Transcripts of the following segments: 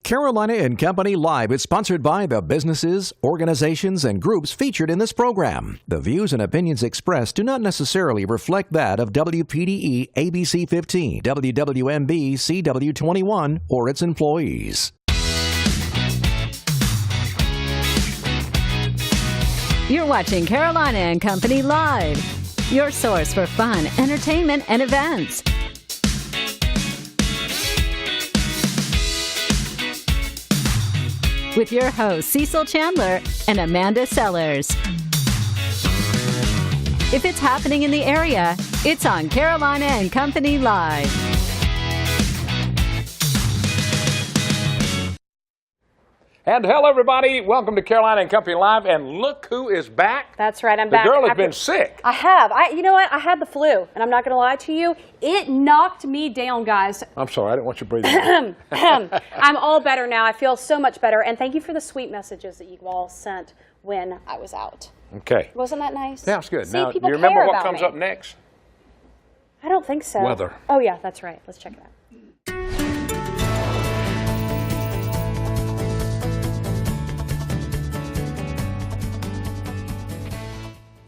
Carolina and Company Live is sponsored by the businesses, organizations, and groups featured in this program. The views and opinions expressed do not necessarily reflect that of WPDE ABC 15, WWMB CW 21, or its employees. You're watching Carolina and Company Live, your source for fun, entertainment, and events. With your hosts, Cecil Chandler and Amanda Sellers. If it's happening in the area, it's on Carolina and Company Live. And hello, everybody. Welcome to Carolina and Company Live. And look who is back. That's right. I'm back. The girl has been sick. I have. You know what? I had the flu, and I'm not going to lie to you. It knocked me down, guys. I'm sorry. I didn't want you breathing. I'm all better now. I feel so much better. And thank you for the sweet messages that you all sent when I was out. Okay. Wasn't that nice? Yeah, it's good. See, now, do people you remember care what about comes me. up next? I don't think so. Weather. Oh, yeah, that's right. Let's check it out.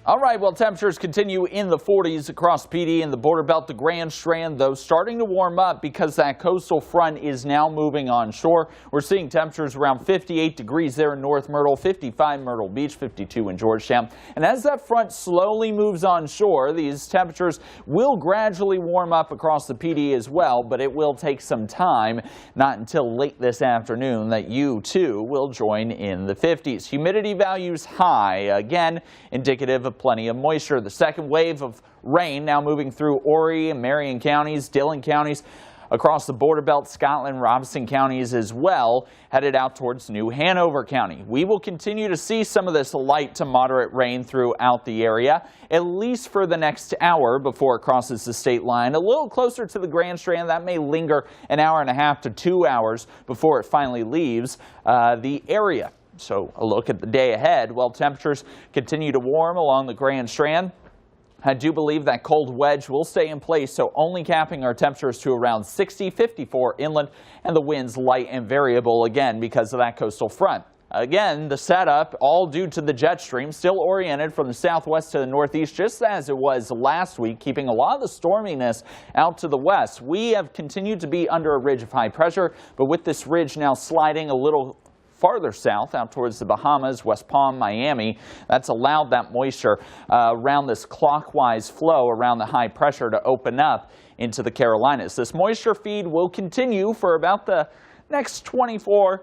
All right, well, temperatures continue in the 40s across PD and the border belt. The Grand Strand, though, starting to warm up because that coastal front is now moving onshore. We're seeing temperatures around 58 degrees there in North Myrtle, 55 Myrtle Beach, 52 in Georgetown. And as that front slowly moves onshore, these temperatures will gradually warm up across the PD as well, but it will take some time, not until late this afternoon, that you, too, will join in the 50s. Humidity values high, again, indicative of plenty of moisture. The second wave of rain now moving through Horry and Marion counties, Dillon counties, across the border belt, Scotland, Robinson counties as well, headed out towards New Hanover County. We will continue to see some of this light to moderate rain throughout the area, at least for the next hour before it crosses the state line. A little closer to the Grand Strand, that may linger an hour and a half to 2 hours before it finally leaves the area. So a look at the day ahead. Well, temperatures continue to warm along the Grand Strand. I do believe that cold wedge will stay in place, so only capping our temperatures to around 60, 54 inland, and the winds light and variable again because of that coastal front. Again, the setup, all due to the jet stream, still oriented from the southwest to the northeast, just as it was last week, keeping a lot of the storminess out to the west. We have continued to be under a ridge of high pressure, but with this ridge now sliding a little farther south out towards the Bahamas, West Palm, Miami, that's allowed that moisture around this clockwise flow around the high pressure to open up into the Carolinas. This moisture feed will continue for about the next 24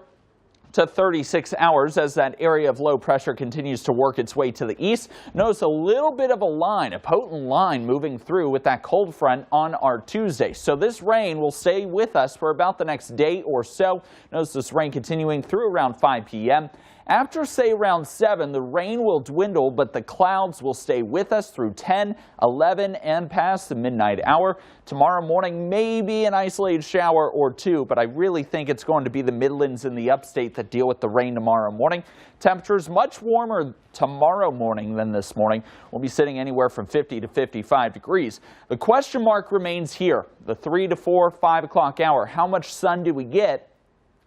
to 36 hours as that area of low pressure continues to work its way to the east. Notice a little bit of a line, a potent line moving through with that cold front on our Tuesday. So this rain will stay with us for about the next day or so. Notice this rain continuing through around 5 p.m. After, say, around 7, the rain will dwindle, but the clouds will stay with us through 10, 11, and past the midnight hour. Tomorrow morning, maybe an isolated shower or two, but I really think it's going to be the Midlands and the upstate that deal with the rain tomorrow morning. Temperatures much warmer tomorrow morning than this morning. We'll be sitting anywhere from 50 to 55 degrees. The question mark remains here, the 3 to 4, 5 o'clock hour. How much sun do we get,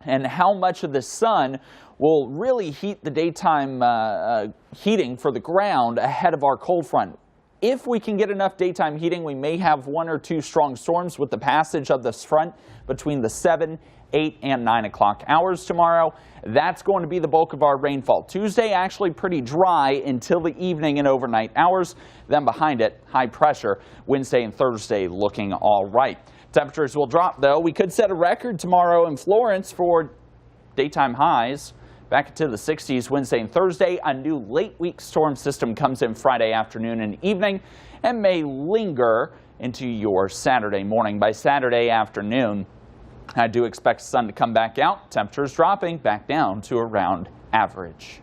and how much of the sun will really heat the daytime heating for the ground ahead of our cold front? If we can get enough daytime heating, we may have 1 or 2 strong storms with the passage of this front between the 7, 8, and 9 o'clock hours tomorrow. That's going to be the bulk of our rainfall. Tuesday actually pretty dry until the evening and overnight hours. Then behind it, high pressure. Wednesday and Thursday looking all right. Temperatures will drop, though. We could set a record tomorrow in Florence for daytime highs. Back into the 60s Wednesday and Thursday. A new late week storm system comes in Friday afternoon and evening and may linger into your Saturday morning. By Saturday afternoon, I do expect the sun to come back out. Temperatures dropping back down to around average.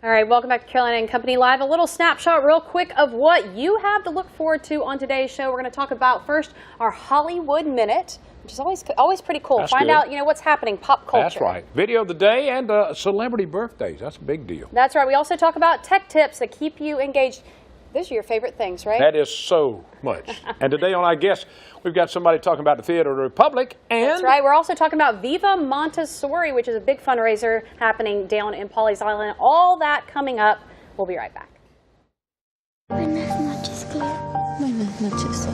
All right, welcome back to Carolina and Company Live. A little snapshot real quick of what you have to look forward to on today's show. We're going to talk about first our Hollywood Minute, which is always pretty cool. That's Find good. out, what's happening, pop culture. That's right. Video of the day and celebrity birthdays. That's a big deal. That's right. We also talk about tech tips that keep you engaged. Those are your favorite things, right? That is so much. And today on our guest, we've got somebody talking about the Theater of the Republic. And that's right. We're also talking about Viva Montessori, which is a big fundraiser happening down in Pawleys Island. All that coming up. We'll be right back. Buenas noches, Claire. Buenas noches, Sol.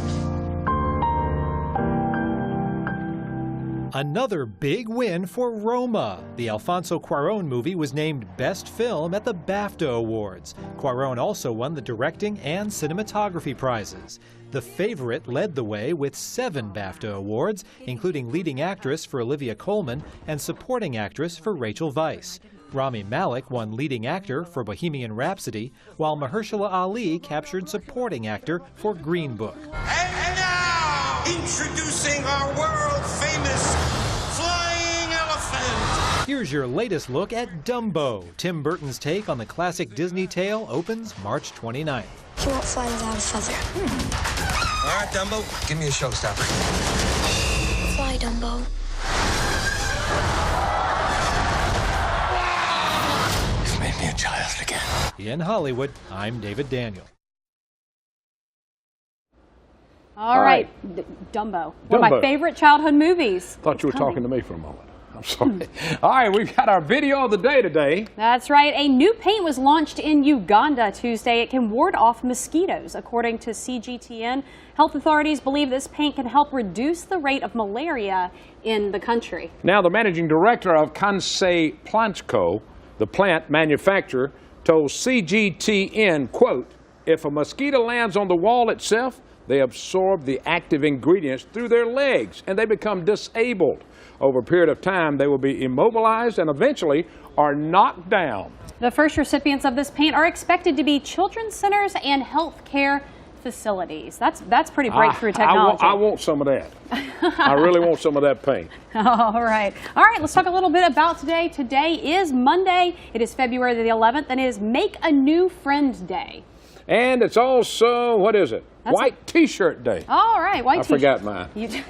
Another big win for Roma. The Alfonso Cuarón movie was named Best Film at the BAFTA Awards. Cuarón also won the directing and cinematography prizes. The Favorite led the way with 7 BAFTA awards, including leading actress for Olivia Colman and supporting actress for Rachel Weisz. Rami Malek won leading actor for Bohemian Rhapsody, while Mahershala Ali captured supporting actor for Green Book. And now, introducing our world-famous flying elephant. Here's your latest look at Dumbo. Tim Burton's take on the classic Disney tale opens March 29th. He won't fly without a feather. All right, Dumbo, give me a showstopper. Fly, Dumbo. You've made me a child again. In Hollywood, I'm David Daniel. All right. Dumbo. One of my favorite childhood movies. Thought you were talking to me for a moment. I'm sorry. All right, we've got our video of the day today. That's right. A new paint was launched in Uganda Tuesday. It can ward off mosquitoes. According to CGTN, health authorities believe this paint can help reduce the rate of malaria in the country. Now, the managing director of Kansai Plantco, the plant manufacturer, told CGTN, quote, if a mosquito lands on the wall itself, they absorb the active ingredients through their legs and they become disabled. Over a period of time, they will be immobilized and eventually are knocked down. The first recipients of this paint are expected to be children's centers and health care facilities. That's pretty breakthrough technology. I want some of that. I really want some of that paint. All right. All right, let's talk a little bit about today. Today is Monday. It is February the 11th, and it is Make a New Friend Day. And it's also, what is it? White T-shirt day. All right, white T-shirt. I forgot mine.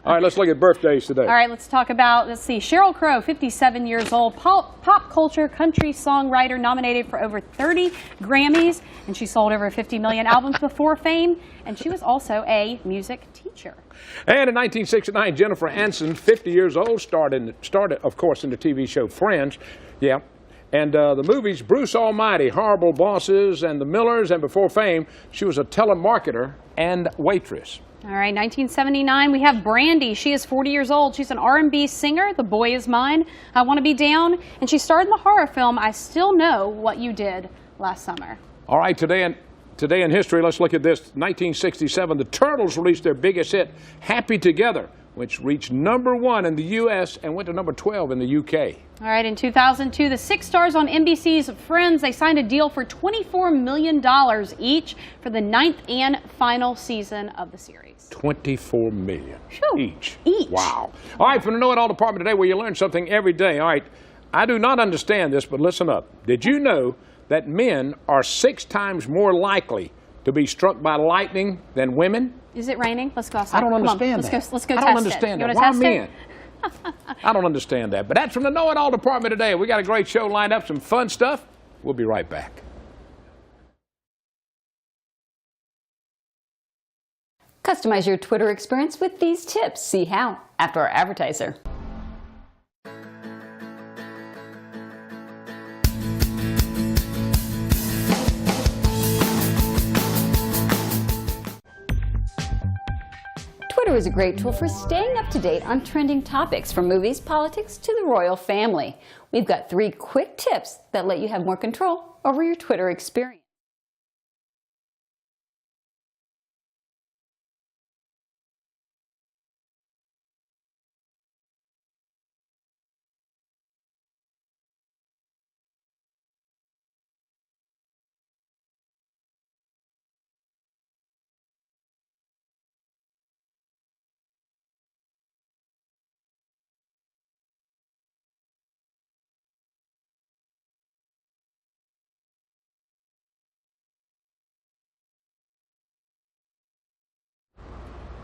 All right, let's look at birthdays today. All right, let's talk about, let's see, Sheryl Crow, 57 years old, pop culture country songwriter, nominated for over 30 Grammys, and she sold over 50 million albums before fame, and she was also a music teacher. And in 1969, Jennifer Aniston, 50 years old, started, of course, in the TV show Friends. Yeah. And the movies Bruce Almighty, Horrible Bosses, and The Millers, and before fame, she was a telemarketer and waitress. All right, 1979, we have Brandy. She is 40 years old. She's an R&B singer. The Boy Is Mine, I Want to Be Down, and she starred in the horror film I Still Know What You Did last summer. All right, today in history, let's look at this. 1967, the Turtles released their biggest hit, Happy Together, which reached #1 in the U.S. and went to #12 in the U.K. All right, in 2002, the 6 stars on NBC's Friends, they signed a deal for $24 million each for the 9th and final season of the series. $24 million each. Wow. All right, from the Know It All department today, where you learn something every day. All right, I do not understand this, but listen up. Did you know that men are 6 times more likely to be struck by lightning than women? Is it raining? Let's go outside. I don't understand that. Let's go I test don't understand it. that. Why men? I don't understand that. But that's from the Know It All department today. We got a great show lined up, some fun stuff. We'll be right back. Customize your Twitter experience with these tips. See how after our advertiser. Twitter is a great tool for staying up to date on trending topics, from movies, politics, to the royal family. We've got 3 quick tips that let you have more control over your Twitter experience.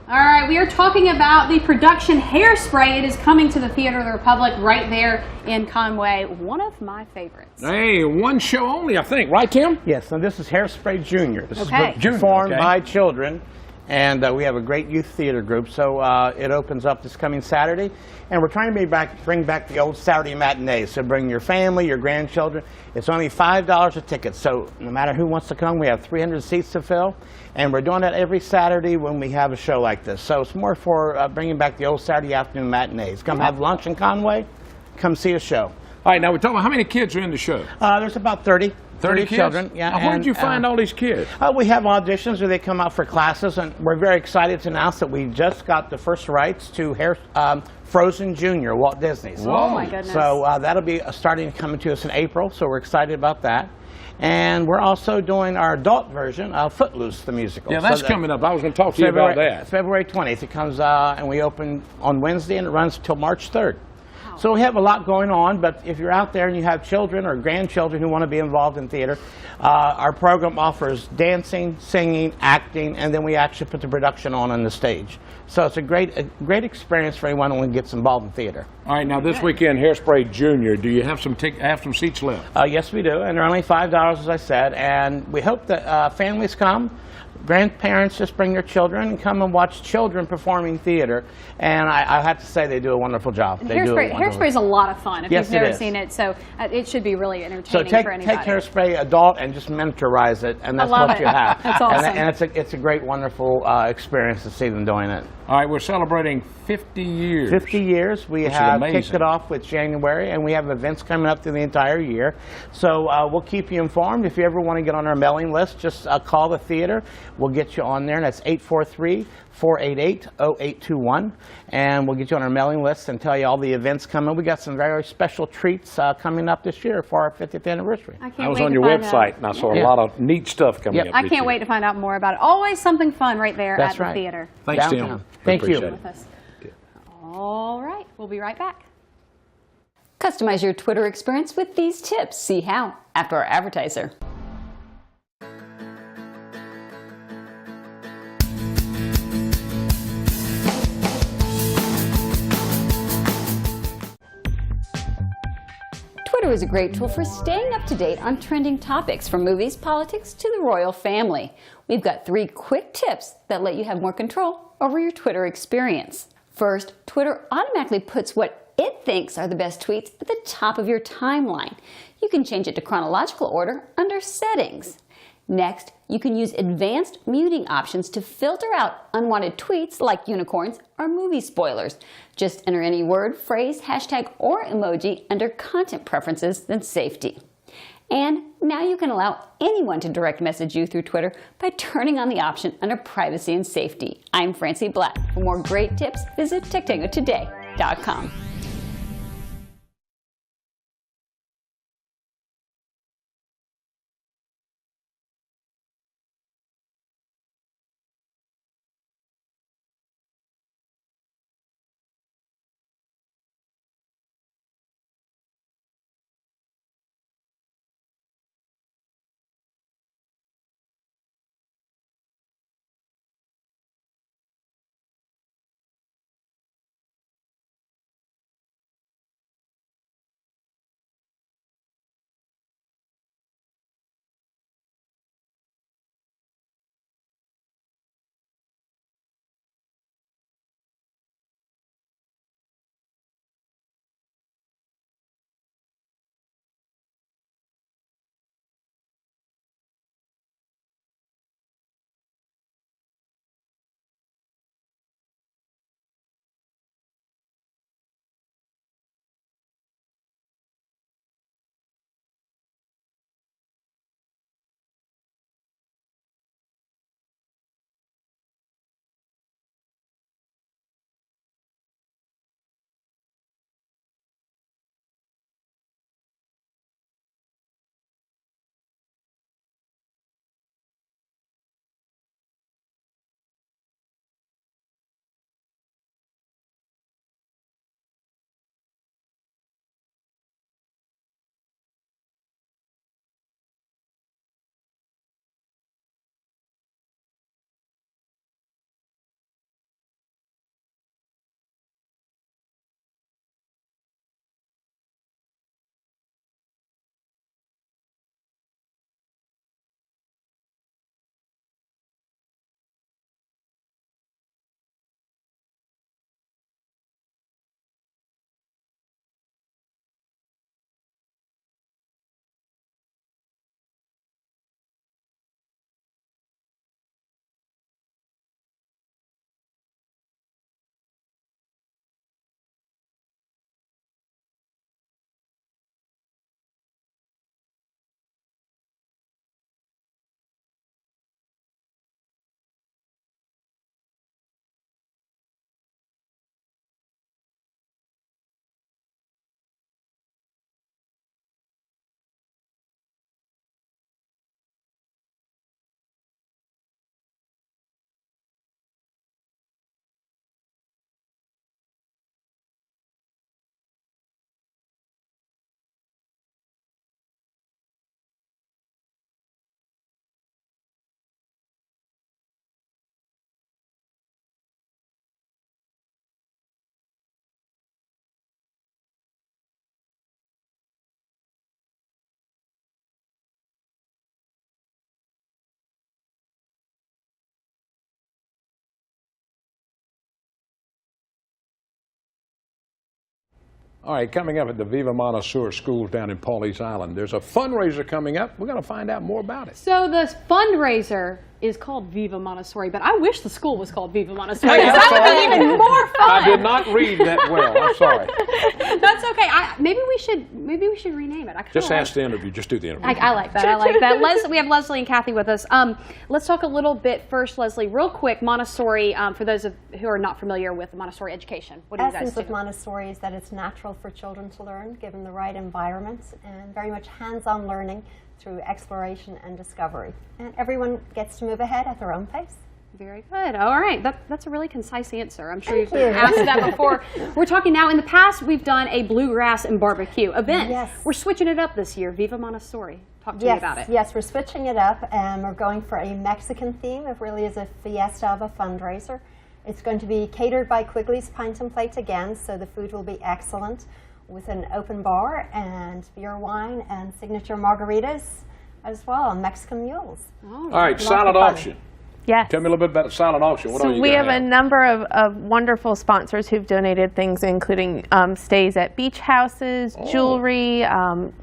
All right, we are talking about the production Hairspray. It is coming to the Theater of the Republic right there in Conway. One of my favorites. Hey, one show only, I think. Right, Tim? Yes, and this is Hairspray Junior. This Okay. is performed by children, and we have a great youth theater group. So it opens up this coming Saturday, and we're trying to bring back the old Saturday matinees. So bring your family, your grandchildren. It's only $5 a ticket, so no matter who wants to come, we have 300 seats to fill, and we're doing that every Saturday when we have a show like this. So it's more for bringing back the old Saturday afternoon matinees. Come have lunch in Conway, come see a show. All right, now we're talking about how many kids are in the show? There's about 30 kids? children. Yeah. Now, where did you find all these kids? We have auditions where they come out for classes, and we're very excited to announce that we just got the first rights to Frozen Junior, Walt Disney's. Oh my goodness. So that'll be starting to come to us in April, so we're excited about that. And we're also doing our adult version of Footloose, the musical. Yeah, that's coming up. I was going to talk to you about that. February 20th. It comes, and we open on Wednesday, and it runs till March 3rd. So we have a lot going on, but if you're out there and you have children or grandchildren who want to be involved in theater, our program offers dancing, singing, acting, and then we actually put the production on the stage. So it's a great experience for anyone who gets involved in theater. All right, now this weekend, Hairspray Junior, do you have some seats left? Yes, we do, and they're only $5, as I said, and we hope that families come. Grandparents just bring their children and come and watch children performing theater, and I have to say they do a wonderful job. Hairspray is a lot of fun if Yes, you've never it is. seen it, so it should be really So entertaining take for anybody. Hairspray adult and just miniaturize it, and that's love what it. you have. That's awesome. And it's a great, wonderful experience to see them doing it. All right, we're celebrating 50 years. 50 years. We Which is have amazing. kicked it off with January, and we have events coming up through the entire year. So we'll keep you informed. If you ever want to get on our mailing list, just call the theater. We'll get you on there, and that's 843-488-0821. And we'll get you on our mailing list and tell you all the events coming. We got some very special treats coming up this year for our 50th anniversary. I was on your website, and I saw a lot of neat stuff coming up. I can't wait to find out more about it. Always something fun right there That's at the right. theater. Thanks, Downtown. Tim. Thank you. Appreciate it. With us. All right, we'll be right back. Customize your Twitter experience with these tips. See how after our advertiser. Twitter is a great tool for staying up to date on trending topics from movies, politics, to the royal family. We've got 3 quick tips that let you have more control over your Twitter experience. First, Twitter automatically puts what it thinks are the best tweets at the top of your timeline. You can change it to chronological order under Settings. Next, you can use advanced muting options to filter out unwanted tweets like unicorns or movie spoilers. Just enter any word, phrase, hashtag, or emoji under Content Preferences, then Safety. And now you can allow anyone to direct message you through Twitter by turning on the option under Privacy and Safety. I'm Francie Black. For more great tips, visit techtangotoday.com. All right, coming up at the Viva Montessori schools down in Pawleys Island, there's a fundraiser coming up. We're going to find out more about it. So the fundraiser is called Viva Montessori, but I wish the school was called Viva Montessori. Hey, that would be even more fun. I did not read that well. I'm sorry. That's okay. Maybe we should rename it. Just ask the interview. Just do the interview. I like that. I like that. We have Leslie and Kathy with us. Let's talk a little bit first, Leslie, real quick. Montessori, for those who are not familiar with Montessori education, what do you guys do? The essence of Montessori is that it's natural for children to learn, given the right environment, and very much hands-on learning through exploration and discovery. And everyone gets to move ahead at their own pace. Very good. All right. That's a really concise answer. I'm sure you've asked that before. We're talking now, in the past, we've done a bluegrass and barbecue event. Yes. We're switching it up this year. Viva Montessori. Talk to me about it. Yes, we're switching it up, and we're going for a Mexican theme. It really is a fiesta of a fundraiser. It's going to be catered by Quigley's Pint and Plate again, so the food will be excellent, with an open bar and beer, wine, and signature margaritas as well, and Mexican mules. All right, silent auction. Yes. Tell me a little bit about the silent auction. What so are you we have gonna a number of wonderful sponsors who've donated things, including stays at beach houses, jewelry,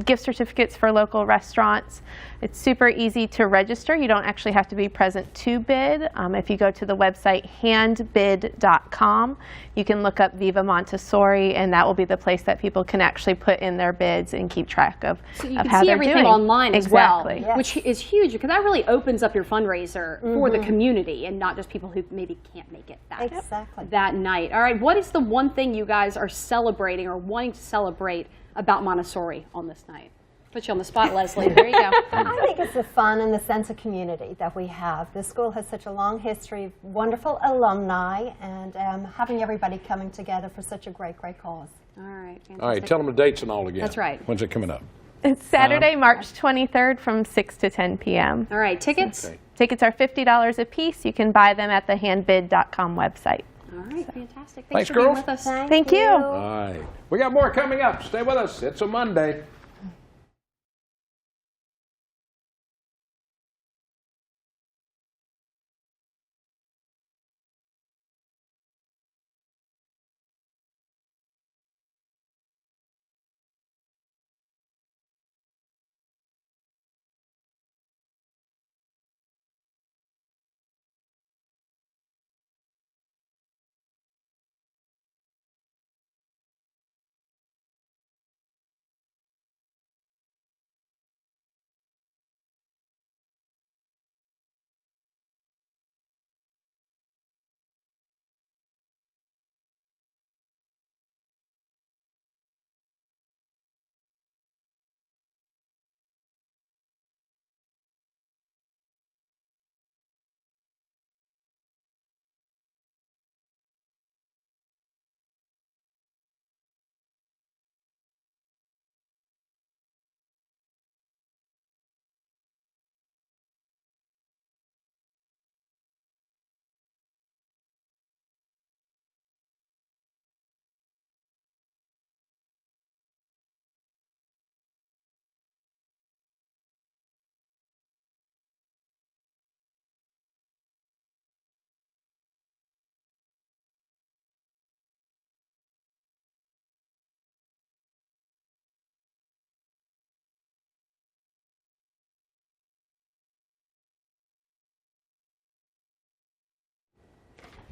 gift certificates for local restaurants. It's super easy to register. You don't actually have to be present to bid. If you go to the website handbid.com, you can look up Viva Montessori, and that will be the place that people can actually put in their bids and keep track of So you how can see they're everything doing. online as Exactly. well, which is huge, because that really opens up your fundraiser for the community and not just people who maybe can't make it that night. All right, what is the one thing you guys are celebrating or wanting to celebrate about Montessori on this night? Put you on the spot, Leslie. There you go. I think it's the fun and the sense of community that we have. The school has such a long history of wonderful alumni, and having everybody coming together for such a great, great cause. All right, fantastic. All right, tell them the dates and all again. That's right. When's it coming up? It's Saturday, March 23rd from 6 to 10 p.m. All right, tickets? Okay. Tickets are $50 a piece. You can buy them at the handbid.com website. All right, fantastic. Thanks, for being girls. with us. Thank you. All right. We got more coming up. Stay with us. It's a Monday.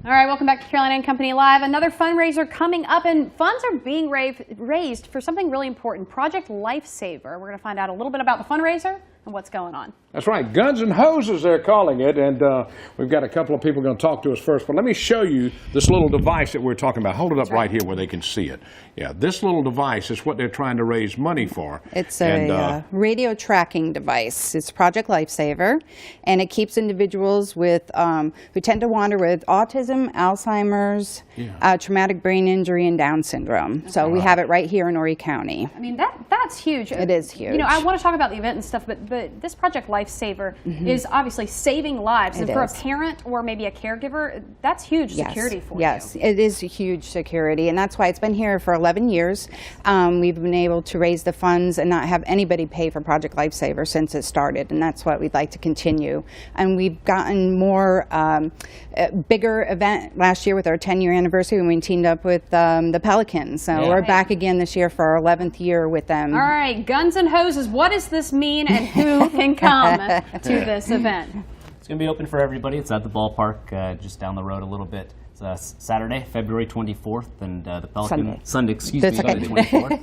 All right, welcome back to Carolina and Company Live. Another fundraiser coming up, and funds are being raised for something really important, Project Lifesaver. We're going to find out a little bit about the fundraiser and what's going on. That's right. Guns and Hoses, they're calling it. And we've got a couple of people going to talk to us first. But let me show you this little device that we're talking about. Hold it up right here where they can see it. Yeah, this little device is what they're trying to raise money for. It's a radio tracking device. It's Project Lifesaver, and it keeps individuals with who tend to wander with autism, Alzheimer's, traumatic brain injury, and Down syndrome. So we have it right here in Horry County. I mean, that's huge. It is huge. You know, I want to talk about the event and stuff, but but this Project Lifesaver is obviously saving lives. And for a parent or maybe a caregiver, that's huge security for you. Yes, it is a huge security, and that's why it's been here for 11 years. We've been able to raise the funds and not have anybody pay for Project Lifesaver since it started, and that's what we'd like to continue. And we've gotten more bigger event last year with our 10-year anniversary when we teamed up with the Pelicans. So we're back again this year for our 11th year with them. All right, guns and hoses, what does this mean and who can come to this event? It's going to be open for everybody. It's at the ballpark just down the road a little bit. It's Saturday, February 24th, and the Pelicans... Sunday, excuse me, Sunday 24th.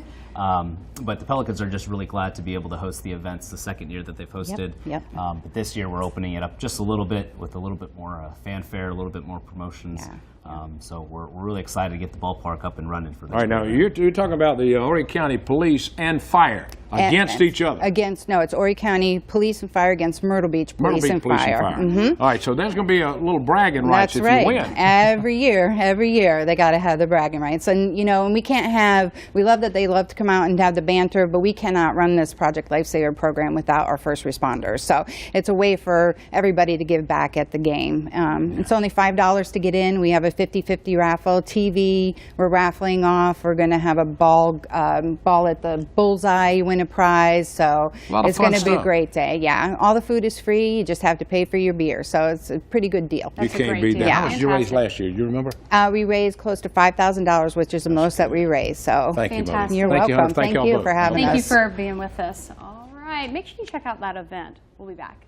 But the Pelicans are just really glad to be able to host the events, the second year that they've hosted. But this year we're opening it up just a little bit with a little bit more fanfare, a little bit more promotions. So we're really excited to get the ballpark up and running for this. All right, now you're talking about the Horry County Police and Fire against each other. No, it's Horry County Police and Fire against Myrtle Beach Police and Fire. All right, so there's going to be a little bragging rights if you win. Every year they got to have the bragging rights. And, you know, and we can't have, we love that they love to come out and have the banter, but we cannot run this Project Lifesaver program without our first responders. So it's a way for everybody to give back at the game. It's only $5 to get in. We have a 50-50 raffle. TV, we're raffling off. We're going to have a ball at the bullseye. You win a prize. So it's going to be a great day. Yeah, all the food is free. You just have to pay for your beer. So it's a pretty good deal. You can't beat that. How much did you raise last year? Do you remember? We raised close to $5,000, which is the most that we raised. So thank you, fantastic. You're welcome. Thank you for having us. Thank you for being with us. All right, make sure you check out that event. We'll be back.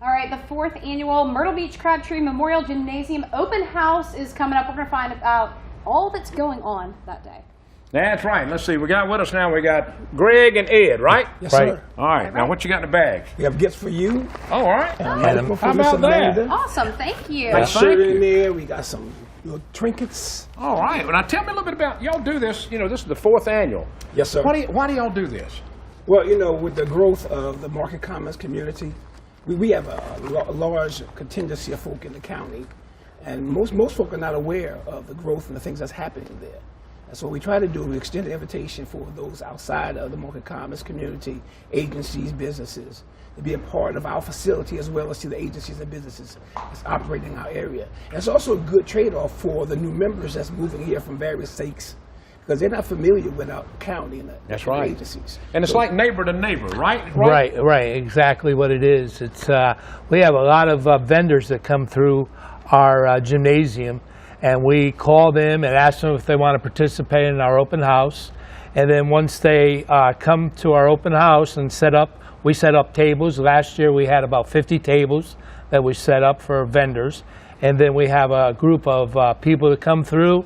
All right, the 4th annual Myrtle Beach Crabtree Memorial Gymnasium Open House is coming up. We're going to find out all that's going on that day. That's right. Let's see. We got with us now, we got Greg and Ed, right? Yes, sir. All right. Now, what you got in the bag? We have gifts for you. All right. How about that? Awesome. Thank you. Got a shirt in there. We got some little trinkets. All right. Well, now, tell me a little bit about, y'all do this, you know, this is the 4th annual. Yes, sir. Why do y'all do this? Well, you know, with the growth of the Market Commons community, we have a large contingency of folk in the county, and most folk are not aware of the growth and the things that's happening there. And so what we try to do, we extend the invitation for those outside of the Market Commons community, agencies, businesses, to be a part of our facility as well as to the agencies and businesses that's operating in our area. And it's also a good trade-off for the new members that's moving here from various states, because they're not familiar with our county and the agencies. And it's like neighbor to neighbor, right? Right, exactly what it is. It's we have a lot of vendors that come through our gymnasium, and we call them and ask them if they want to participate in our open house. And then once they come to our open house and we set up tables. Last year we had about 50 tables that we set up for vendors. And then we have a group of people that come through.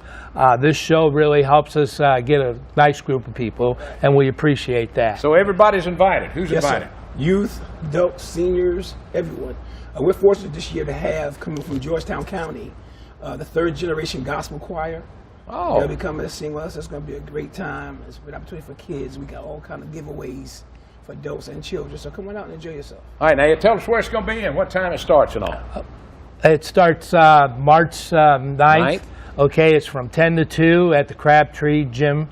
This show really helps us get a nice group of people, and we appreciate that. So everybody's invited. Who's Yes, invited? sir. Youth, adults, seniors, everyone. We're fortunate this year to have, coming from Georgetown County, the third generation gospel choir. Oh. They'll be coming to sing with us. It's going to be a great time. It's an opportunity for kids. We got all kind of giveaways for adults and children. So come on out and enjoy yourself. All right, now you tell us where it's going to be and what time it starts and all. It starts March 9th. Okay, it's from 10 to 2 at the Crabtree Gym.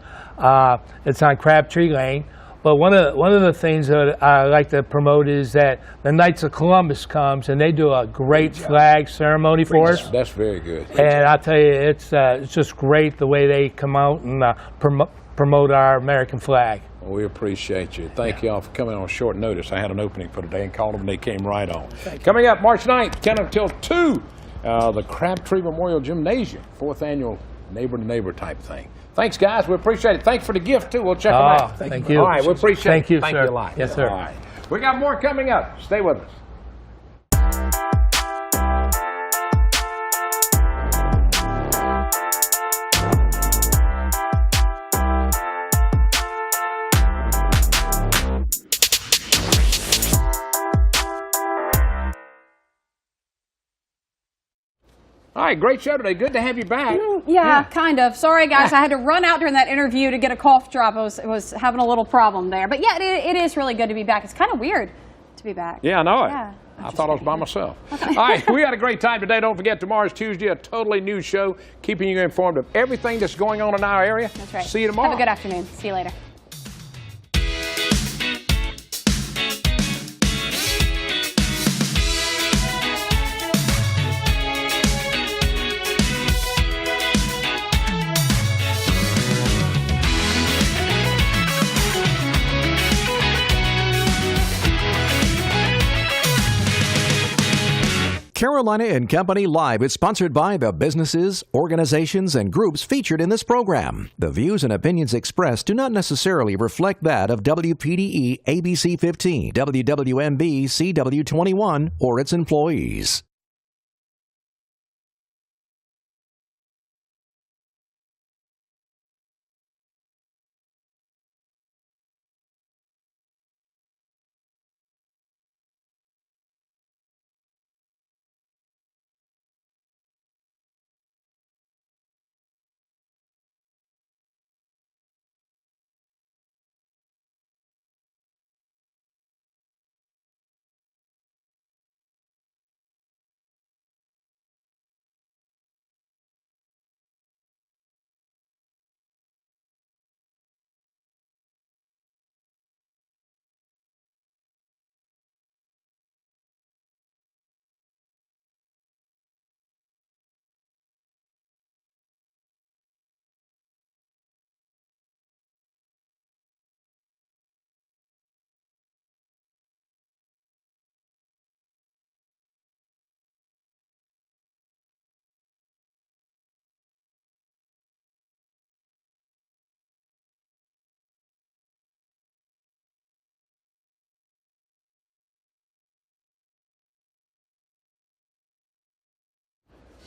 It's on Crabtree Lane. But one of the things that I like to promote is that the Knights of Columbus comes and they do a great flag ceremony for us. That's very good. And I'll tell you, it's just great the way they come out and promote our American flag. Well, we appreciate you. Thank you all for coming on short notice. I had an opening for today and called them and they came right on. Coming up March 9th, 10 until 2, the Crabtree Memorial Gymnasium, 4th annual neighbor to neighbor type thing. Thanks, guys. We appreciate it. Thanks for the gift, too. We'll check them out. Thank you. All right, we appreciate it. Thank you, Thank sir. you a lot. Yes, sir. All right. We got more coming up. Stay with us. All right, great show today. Good to have you back. Yeah, kind of. Sorry, guys. I had to run out during that interview to get a cough drop. I was having a little problem there. But yeah, it is really good to be back. It's kind of weird to be back. Yeah, I know it. Yeah. I thought I was by myself. All right, we had a great time today. Don't forget, tomorrow's Tuesday, a totally new show, keeping you informed of everything that's going on in our area. That's right. See you tomorrow. Have a good afternoon. See you later. Carolina and Company Live is sponsored by the businesses, organizations, and groups featured in this program. The views and opinions expressed do not necessarily reflect that of WPDE ABC 15, WWMB CW 21, or its employees.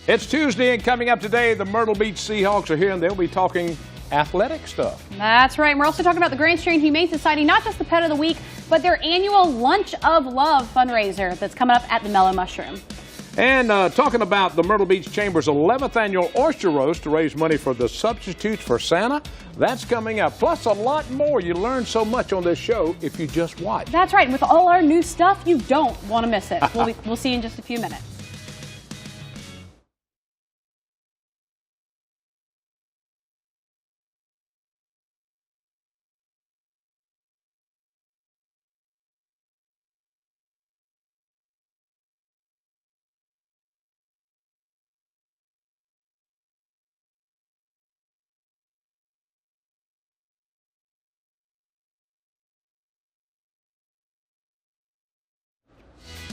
It's Tuesday, and coming up today, the Myrtle Beach Seahawks are here, and they'll be talking athletic stuff. That's right. We're also talking about the Grand Strand Humane Society, not just the Pet of the Week, but their annual Lunch of Love fundraiser that's coming up at the Mellow Mushroom. And talking about the Myrtle Beach Chamber's 11th annual Oyster Roast to raise money for the Substitutes for Santa. That's coming up. Plus a lot more. You learn so much on this show if you just watch. That's right. And with all our new stuff, you don't want to miss it. We'll see you in just a few minutes.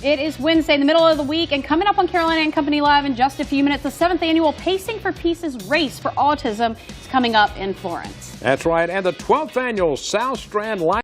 It is Wednesday, the middle of the week, and coming up on Carolina and Company Live in just a few minutes, the 7th annual Pacing for Peace's Race for Autism is coming up in Florence. That's right, and the 12th annual South Strand Life